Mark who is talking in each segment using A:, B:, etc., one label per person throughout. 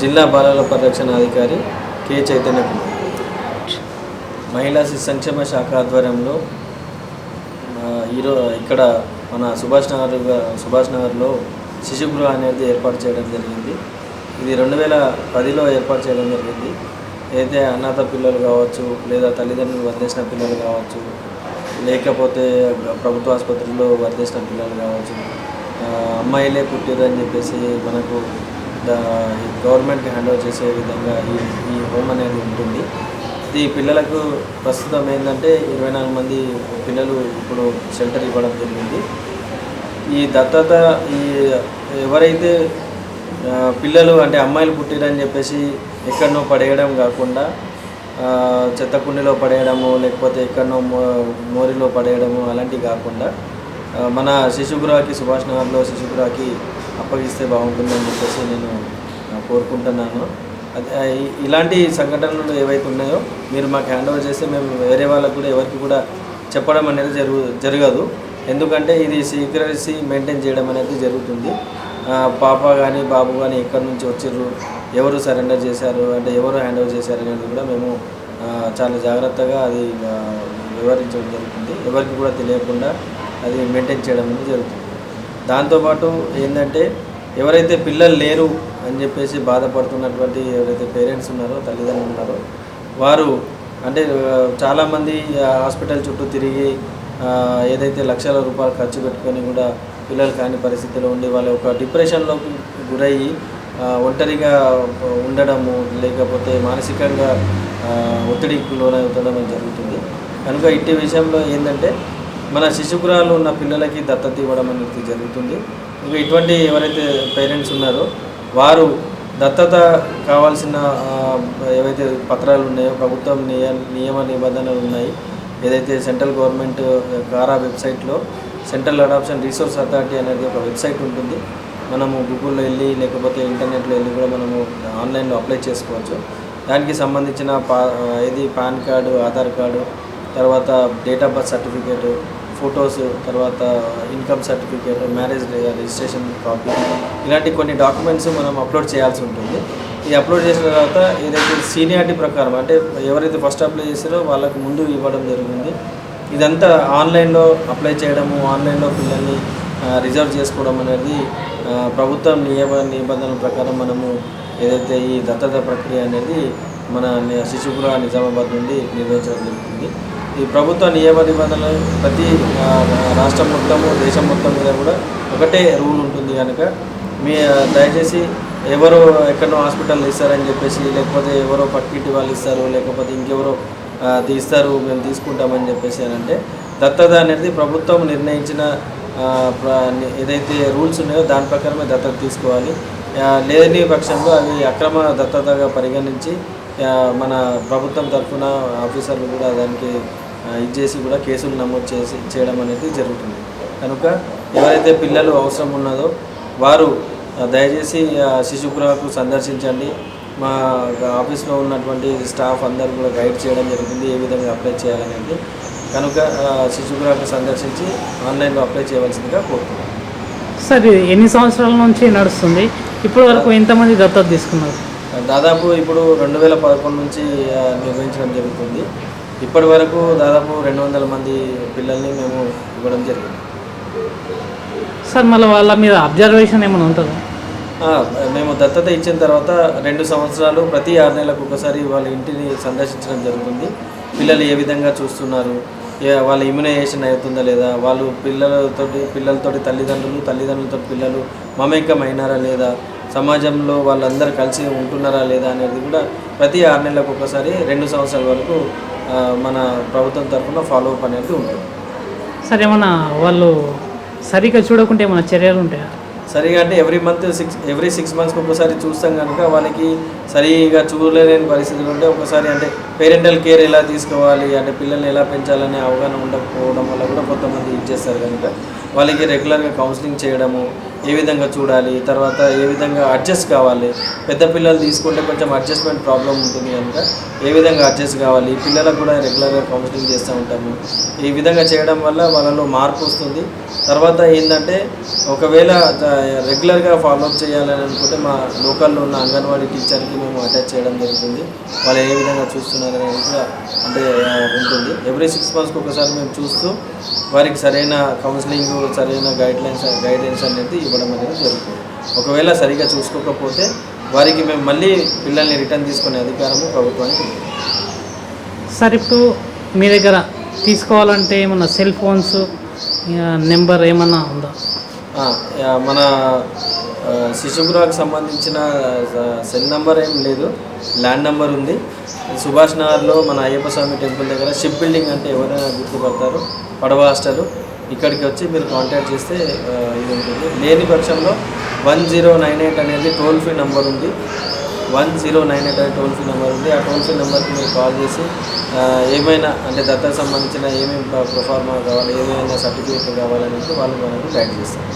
A: జిల్లా బాలల పరిరక్షణ అధికారి కె చైతన్య కుమార్. మహిళా శిశు సంక్షేమ శాఖ ఆధ్వర్యంలో ఇక్కడ మన సుభాష్ నగర్లో శిశు గృహ అనేది ఏర్పాటు చేయడం జరిగింది. ఇది 2010లో ఏర్పాటు చేయడం జరిగింది. అయితే అనాథ పిల్లలు కావచ్చు, లేదా తల్లిదండ్రులు వదిలేసిన పిల్లలు కావచ్చు, లేకపోతే ప్రభుత్వ ఆసుపత్రుల్లో వదిలేసిన పిల్లలు కావచ్చు, అమ్మాయిలే పుట్టిరని చెప్పేసి మనకు గవర్నమెంట్కి హ్యాండ్ ఓవర్ చేసే విధంగా ఈ హోమ్ అనేది ఉంటుంది. ఈ పిల్లలకు ప్రస్తుతం ఏంటంటే 24 మంది పిల్లలు ఇప్పుడు షెల్టర్ ఇవ్వడం జరిగింది. ఈ దత్తత ఎవరైతే పిల్లలు అంటే అమ్మాయిలు పుట్టిరని చెప్పేసి ఎక్కడనో పడేయడం కాకుండా చెత్త కుండీలో పడేయడము, లేకపోతే ఎక్కడనో మోరిలో పడేయడము అలాంటివి కాకుండా మన శిశుగృహకి సుభాష్ నగర్లో శిశుగృహకి అప్పగిస్తే బాగుంటుందని చెప్పేసి నేను కోరుకుంటున్నాను. ఇలాంటి సంఘటనలు ఏవైతే ఉన్నాయో మీరు మాకు హ్యాండ్ ఓవర్ చేస్తే మేము వేరే వాళ్ళకు కూడా ఎవరికి కూడా చెప్పడం అనేది జరగదు. ఎందుకంటే ఇది సీక్రెసీ మెయింటైన్ చేయడం అనేది జరుగుతుంది. పాప కానీ బాబు కానీ ఎక్కడి నుంచి వచ్చారు, ఎవరు సరెండర్ చేశారు అంటే ఎవరు హ్యాండ్ ఓవర్ చేశారు అనేది కూడా మేము చాలా జాగ్రత్తగా అది వివరించడం జరుగుతుంది. ఎవరికి కూడా తెలియకుండా అది మెయింటైన్ చేయడం అనేది జరుగుతుంది. దాంతోపాటు ఏంటంటే ఎవరైతే పిల్లలు లేరు అని చెప్పేసి బాధపడుతున్నటువంటి ఎవరైతే పేరెంట్స్ ఉన్నారో, తల్లిదండ్రులు ఉన్నారో, వారు అంటే చాలామంది హాస్పిటల్ చుట్టూ తిరిగి ఏదైతే లక్షల రూపాయలు ఖర్చు పెట్టుకొని కూడా పిల్లలు కాని పరిస్థితిలో ఉండి వాళ్ళ ఒక డిప్రెషన్లోకి గురయ్యి ఒంటరిగా ఉండడము, లేకపోతే మానసికంగా ఒత్తిడికి లోనవుతడం జరుగుతుంది. కనుక ఇట్టి విషయంలో ఏంటంటే మన శిశుగృహాలు ఉన్న పిల్లలకి దత్తత ఇవ్వడం అనేది జరుగుతుంది. ఇంకా ఇటువంటి ఎవరైతే పేరెంట్స్ ఉన్నారో వారు దత్తత కావాల్సిన ఏవైతే పత్రాలు ఉన్నాయో, ప్రభుత్వం నియమ నిబంధనలు ఉన్నాయి, ఏదైతే సెంట్రల్ గవర్నమెంట్ కారా వెబ్సైట్లో సెంట్రల్ అడాప్షన్ రిసోర్స్ అథారిటీ అనేది ఒక వెబ్సైట్ ఉంటుంది. మనము గూగుల్లో వెళ్ళి లేకపోతే ఇంటర్నెట్లో వెళ్ళి కూడా మనము ఆన్లైన్లో అప్లై చేసుకోవచ్చు. దానికి సంబంధించిన పాన్ కార్డు, ఆధార్ కార్డు, తర్వాత date of birth certificate, photos, తర్వాత income certificate, marriage registration copy, ఇలాంటి కొన్ని డాక్యుమెంట్స్ మనం అప్లోడ్ చేయాల్సి ఉంటుంది. ఈ అప్లోడ్ చేసిన తర్వాత ఏదైతే సీనియారిటీ ప్రకారం అంటే ఎవరైతే ఫస్ట్ అప్లై చేసారో వాళ్ళకు ముందు ఇవ్వడం జరుగుతుంది. ఇదంతా ఆన్లైన్లో అప్లై చేయడము, ఆన్లైన్లో పిల్లల్ని రిజర్వ్ చేసుకోవడం అనేది ప్రభుత్వం నిబంధనల ప్రకారం మనము ఏదైతే ఈ దత్తత ప్రక్రియ అనేది మన శిశుగృహ నిజామాబాద్ నుండి నిర్వహించడం జరుగుతుంది. ఈ ప్రభుత్వ నియమ నిబంధనలు ప్రతి రాష్ట్రం మొత్తము, దేశం మొత్తం మీద కూడా ఒకటే రూల్ ఉంటుంది. కనుక దయచేసి ఎవరో ఎక్కడో హాస్పిటల్ ఇస్తారని చెప్పేసి, లేకపోతే ఎవరో పక్కింటి వాళ్ళు ఇస్తారు, లేకపోతే ఇంకెవరో తీస్తారు మేము తీసుకుంటామని చెప్పేసి అని అంటే, దత్తత అనేది ప్రభుత్వం నిర్ణయించిన ఏదైతే రూల్స్ ఉన్నాయో దాని ప్రకారమే దత్తత తీసుకోవాలి. లేని పక్షంలో అవి అక్రమ దత్తతగా పరిగణించి మన ప్రభుత్వం తరఫున ఆఫీసర్లు కూడా దానికి ఇచ్చేసి కూడా కేసులు నమోదు చేయడం అనేది జరుగుతుంది. కనుక ఎవరైతే పిల్లలు అవసరం ఉన్నదో వారు దయచేసి శిశుగృహకు సందర్శించండి. మా ఆఫీస్లో ఉన్నటువంటి స్టాఫ్ అందరూ కూడా గైడ్ చేయడం జరుగుతుంది ఏ విధంగా అప్లై చేయాలనేది. కనుక శిశుగృహకు సందర్శించి ఆన్లైన్లో అప్లై చేయవలసిందిగా కోరుతున్నాను.
B: సార్ ఎన్ని సంవత్సరాల నుంచి నడుస్తుంది? ఇప్పటి వరకు ఎంతమంది దత్తత తీసుకున్నారు?
A: దాదాపు ఇప్పుడు 2011 నుంచి నిర్వహించడం జరుగుతుంది. ఇప్పటి వరకు దాదాపు 200 మంది పిల్లల్ని మేము ఇవ్వడం జరిగింది.
B: సార్ మళ్ళీ వాళ్ళ మీద అబ్జర్వేషన్ ఏమైనా ఉంటుందా?
A: మేము దత్తత ఇచ్చిన తర్వాత 2 సంవత్సరాలు ప్రతి 6 నెలలకు ఒకసారి వాళ్ళ ఇంటిని సందర్శించడం జరుగుతుంది. పిల్లలు ఏ విధంగా చూస్తున్నారు, వాళ్ళ ఇమ్యునైజేషన్ అవుతుందా లేదా, వాళ్ళు పిల్లలతోటి తల్లిదండ్రులతో పిల్లలు మమేకం అయినారా లేదా, సమాజంలో వాళ్ళందరూ కలిసి ఉంటున్నారా లేదా అనేది కూడా ప్రతి 6 నెలలకు ఒకసారి 2 సంవత్సరాల వరకు మన ప్రభుత్వం తరఫున ఫాలోఅప్ అనేది ఉంటుంది.
B: సార్ ఏమన్నా వాళ్ళు సరిగ్గా చూడకుంటే ఏమైనా చర్యలు ఉంటాయా?
A: సరిగా అంటే ఎవ్రీ 6 మంత్స్కి ఒకసారి చూస్తాం కనుక వాళ్ళకి సరిగా చూడలేని పరిస్థితులు ఉంటే ఒకసారి అంటే పేరెంటల్ కేర్ ఎలా తీసుకోవాలి, అంటే పిల్లల్ని ఎలా పెంచాలనే అవగాహన ఉండకపోవడం వల్ల కూడా కొంతమంది ఇచ్చేస్తారు కనుక వాళ్ళకి రెగ్యులర్గా కౌన్సిలింగ్ చేయడము, ఏ విధంగా చూడాలి, తర్వాత ఏ విధంగా అడ్జస్ట్ కావాలి, పెద్ద పిల్లలు తీసుకుంటే కొంచెం అడ్జస్ట్మెంట్ ప్రాబ్లం ఉంటుంది కనుక ఏ విధంగా అడ్జస్ట్ కావాలి, పిల్లలకు కూడా రెగ్యులర్గా కౌన్సిలింగ్ చేస్తూ ఉంటాము. ఈ విధంగా చేయడం వల్ల వాళ్ళలో మార్పు వస్తుంది. తర్వాత ఏంటంటే ఒకవేళ రెగ్యులర్గా ఫాలోఅప్ చేయాలని అనుకుంటే మా లోకల్లో ఉన్న అంగన్వాడీ టీచర్కి మేము అటాచ్ చేయడం జరుగుతుంది. వాళ్ళు ఏ విధంగా చూస్తున్నారు అనేది కూడా అంటే ఉంటుంది. ఎవ్రీ 6 మంత్స్కి ఒకసారి మేము చూస్తూ వారికి సరైన కౌన్సిలింగ్, సరైన గైడెన్స్ అనేది ఇవ్వడం అనేది జరుగుతుంది. ఒకవేళ సరిగ్గా చూసుకోకపోతే వారికి మేము మళ్ళీ పిల్లల్ని రిటర్న్ తీసుకునే అధికారము ప్రభుత్వానికి ఉంది.
B: సార్ ఇప్పుడు మీ దగ్గర తీసుకోవాలంటే ఏమన్నా సెల్ ఫోన్స్ నెంబర్ ఏమన్నా ఉందా?
A: మన శిశుగృహకు సంబంధించిన సెల్ నెంబర్ ఏం లేదు, ల్యాండ్ నెంబర్ ఉంది. సుభాష్ నగర్లో మన అయ్యప్ప స్వామి టెంపుల్ దగ్గర షిప్ బిల్డింగ్ అంటే ఎవరైనా గుర్తుపడతారు, పడవ హాస్టల్, ఇక్కడికి వచ్చి మీరు కాంటాక్ట్ చేస్తే ఇది ఉంటుంది. లేని పక్షంలో 1098 అనేది టోల్ ఫ్రీ నెంబర్ ఉంది. 1098 అనే టోల్ ఫ్రీ నెంబర్ ఉంది. ఆ టోల్ ఫ్రీ నెంబర్కి మీరు కాల్ చేసి ఏమైనా అంటే దత్తకు సంబంధించిన ఏమేమి ప్రొఫార్మా కావాలి, ఏమైనా సర్టిఫికేట్ కావాలనేది వాళ్ళు మనకు గైడ్ చేస్తారు.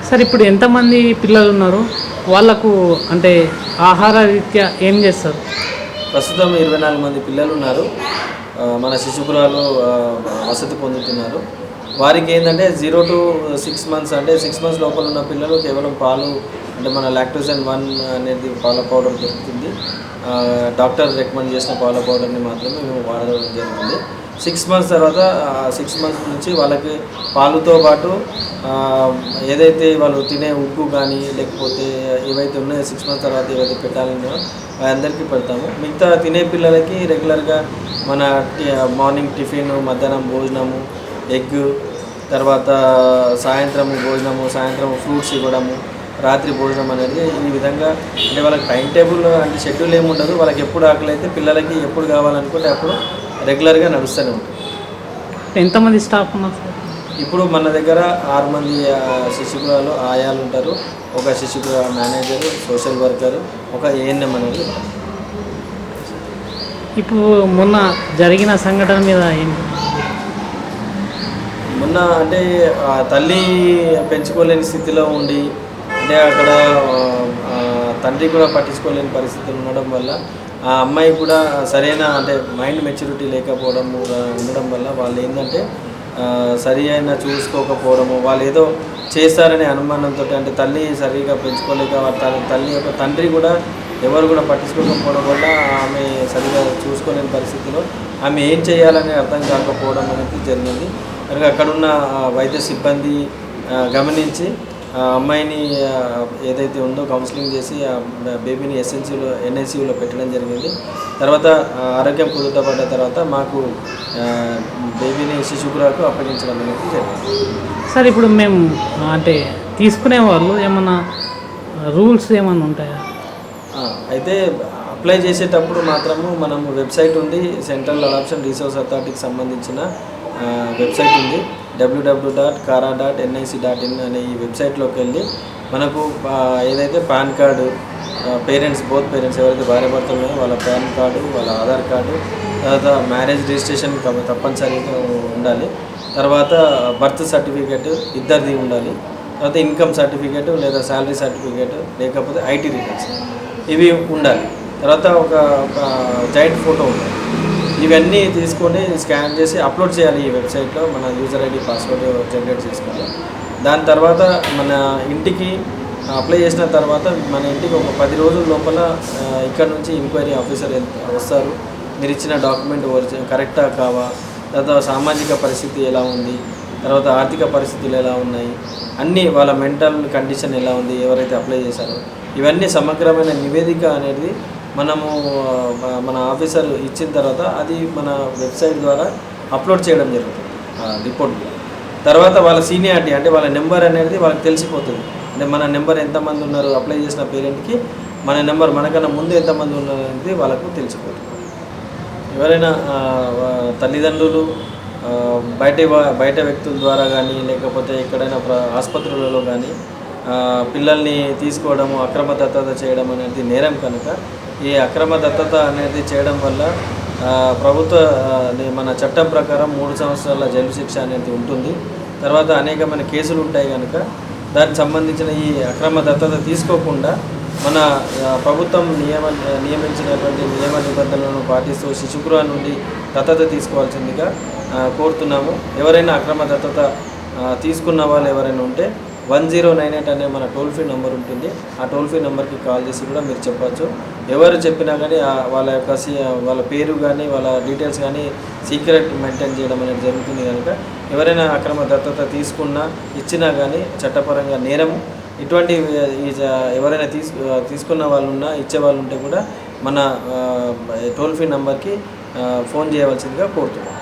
B: సార్ ఇప్పుడు ఎంతమంది పిల్లలు ఉన్నారు, వాళ్ళకు అంటే ఆహార రీత్యా ఏం చేస్తారు?
A: ప్రస్తుతం 24 మంది పిల్లలు ఉన్నారు మన శిశుగృహాలు వసతి పొందుతున్నారు. వారికి ఏంటంటే 0 to 6 months అంటే 6 months లోపల ఉన్న పిల్లలు కేవలం పాలు అంటే మన లాక్టోజన్ 1 అనేది పాల పౌడర్ దొరుకుతుంది. డాక్టర్ రికమెండ్ చేసిన పాల పౌడర్ని మాత్రమే మేము వాడడం జరుగుతుంది. 6 months తర్వాత 6 months నుంచి వాళ్ళకి పాలుతో పాటు ఏదైతే వాళ్ళు తినే ఉగ్గు కానీ లేకపోతే ఏవైతే ఉన్నాయో 6 months తర్వాత ఏవైతే పెట్టాలనో అందరికీ పెడతాము. మిగతా తినే పిల్లలకి రెగ్యులర్గా మన మార్నింగ్ టిఫిన్, మధ్యాహ్నం భోజనము, ఎగ్, తర్వాత సాయంత్రం భోజనము, సాయంత్రం ఫ్రూట్స్ ఇవ్వడము, రాత్రి భోజనం అనేది ఈ విధంగా అంటే వాళ్ళకి టైం టేబుల్ అంటే షెడ్యూల్ ఏమి ఉండదు. వాళ్ళకి ఎప్పుడు ఆకలి అయితే పిల్లలకి ఎప్పుడు కావాలనుకుంటే అప్పుడు రెగ్యులర్గా నడుస్తూనే ఉంటుంది.
B: ఎంతమంది స్టాఫ్ ఉన్నారు?
A: ఇప్పుడు మన దగ్గర 6 మంది శిశుగృహాలు ఆయాలు ఉంటారు, ఒక శిశుగృహ మేనేజరు, సోషల్ వర్కరు, ఒక ఏఎన్ఎం అనేది ఉంటారు.
B: ఇప్పుడు మొన్న జరిగిన సంఘటన మీద ఏంటి?
A: మొన్న అంటే తల్లి పెంచుకోలేని స్థితిలో ఉండి అంటే అక్కడ తండ్రి కూడా పట్టించుకోలేని పరిస్థితులు ఉండడం వల్ల ఆ అమ్మాయి కూడా సరైన అంటే మైండ్ మెచ్యూరిటీ లేకపోవడం ఉండడం వల్ల వాళ్ళు ఏంటంటే సరి అయిన చూసుకోకపోవడము, వాళ్ళు ఏదో చేస్తారనే అనుమానంతో అంటే తల్లి సరిగా పెంచుకోలేక తల్లి యొక్క తండ్రి కూడా ఎవరు కూడా పట్టించుకోకపోవడం వల్ల ఆమె సరిగా చూసుకోలేని పరిస్థితిలో ఆమె ఏం చేయాలని అర్థం కాకపోవడం అనేది జరిగింది. కనుక అక్కడున్న వైద్య సిబ్బంది గమనించి అమ్మాయిని ఏదైతే ఉందో కౌన్సిలింగ్ చేసి ఆ బేబీని ఎన్ఐసియూలో పెట్టడం జరిగింది. తర్వాత ఆరోగ్యం కుదుటపడ్డ తర్వాత మాకు బేబీని శిశుగృహకు అప్పగించడం అనేది జరిగింది.
B: సార్ ఇప్పుడు మేము అంటే తీసుకునే వాళ్ళు ఏమన్నా రూల్స్ ఏమన్నా ఉంటాయా?
A: అయితే అప్లై చేసేటప్పుడు మాత్రము మనము వెబ్సైట్ ఉంది, సెంట్రల్ అడాప్షన్ రిసోర్స్ అథారిటీకి సంబంధించిన వెబ్సైట్ ఉంది, www.kara.nic.in అనే ఈ వెబ్సైట్లోకి వెళ్ళి మనకు ఏదైతే పాన్ కార్డు బోత్ పేరెంట్స్ ఎవరైతే భార్యాభర్తలు ఉన్నారో వాళ్ళ పాన్ కార్డు, వాళ్ళ ఆధార్ కార్డు, తర్వాత మ్యారేజ్ రిజిస్ట్రేషన్ తప్పనిసరిగా ఉండాలి, తర్వాత బర్త్ సర్టిఫికేట్ ఇద్దరిది ఉండాలి, తర్వాత ఇన్కమ్ సర్టిఫికేట్ లేదా శాలరీ సర్టిఫికేట్ లేకపోతే ఐటీ రిటర్న్స్ ఇవి ఉండాలి, తర్వాత ఒక జాయింట్ ఫోటో ఉండాలి. ఇవన్నీ తీసుకొని స్కాన్ చేసి అప్లోడ్ చేయాలి ఈ వెబ్సైట్లో. మన యూజర్ ఐడి పాస్వర్డ్ జనరేట్ చేసుకోవాలి. దాని తర్వాత మన ఇంటికి అప్లై చేసిన తర్వాత మన ఇంటికి ఒక 10 రోజుల లోపల ఇక్కడ నుంచి ఎంక్వైరీ ఆఫీసర్ వస్తారు. మీరు ఇచ్చిన డాక్యుమెంట్ కరెక్టా కావా, తర్వాత సామాజిక పరిస్థితి ఎలా ఉంది, తర్వాత ఆర్థిక పరిస్థితులు ఎలా ఉన్నాయి, అన్నీ వాళ్ళ మెంటల్ కండిషన్ ఎలా ఉంది, ఎవరైతే అప్లై చేశారో ఇవన్నీ సమగ్రమైన నివేదిక అనేది మనము మన ఆఫీసర్ ఇచ్చిన తర్వాత అది మన వెబ్సైట్ ద్వారా అప్లోడ్ చేయడం జరుగుతుంది రిపోర్ట్. తర్వాత వాళ్ళ సీనియారిటీ అంటే వాళ్ళ నెంబర్ అనేది వాళ్ళకి తెలిసిపోతుంది. అంటే మన నెంబర్ ఎంతమంది ఉన్నారు అప్లై చేసిన పేరెంట్కి, మన నెంబర్ మనకన్నా ముందు ఎంతమంది ఉన్నారు అనేది వాళ్ళకు తెలిసిపోతుంది. ఎవరైనా తల్లిదండ్రులు బయట వ్యక్తుల ద్వారా కానీ లేకపోతే ఎక్కడైనా ఆసుపత్రులలో కానీ పిల్లల్ని తీసుకోవడము, అక్రమ దత్తత చేయడం అనేది నేరం కనుక ఈ అక్రమ దత్తత అనేది చేయడం వల్ల మన చట్టం ప్రకారం 3 సంవత్సరాల జైలు శిక్ష అనేది ఉంటుంది. తర్వాత అనేకమైన కేసులు ఉంటాయి కనుక దానికి సంబంధించిన ఈ అక్రమ దత్తత తీసుకోకుండా మన ప్రభుత్వం నియమించినటువంటి నియమ నిబంధనలను పాటిస్తూ శిశుగృహ నుండి దత్తత తీసుకోవాల్సిందిగా కోరుతున్నాము. ఎవరైనా అక్రమ దత్తత తీసుకున్న వాళ్ళు ఎవరైనా ఉంటే 1098 అనే మన టోల్ ఫ్రీ నెంబర్ ఉంటుంది. ఆ టోల్ ఫ్రీ నెంబర్కి కాల్ చేసి కూడా మీరు చెప్పచ్చు. ఎవరు చెప్పినా కానీ వాళ్ళ యొక్క వాళ్ళ పేరు కానీ వాళ్ళ డీటెయిల్స్ కానీ సీక్రెట్ మెయింటైన్ చేయడం అనేది జరుగుతుంది కనుక ఎవరైనా అక్రమ దత్తత తీసుకున్నా ఇచ్చినా కానీ చట్టపరంగా నేరము. ఇటువంటి ఎవరైనా తీసుకున్న వాళ్ళు ఉన్నా ఇచ్చే వాళ్ళు ఉంటే కూడా మన టోల్ ఫ్రీ నెంబర్కి ఫోన్ చేయవలసిందిగా కోరుతున్నాం.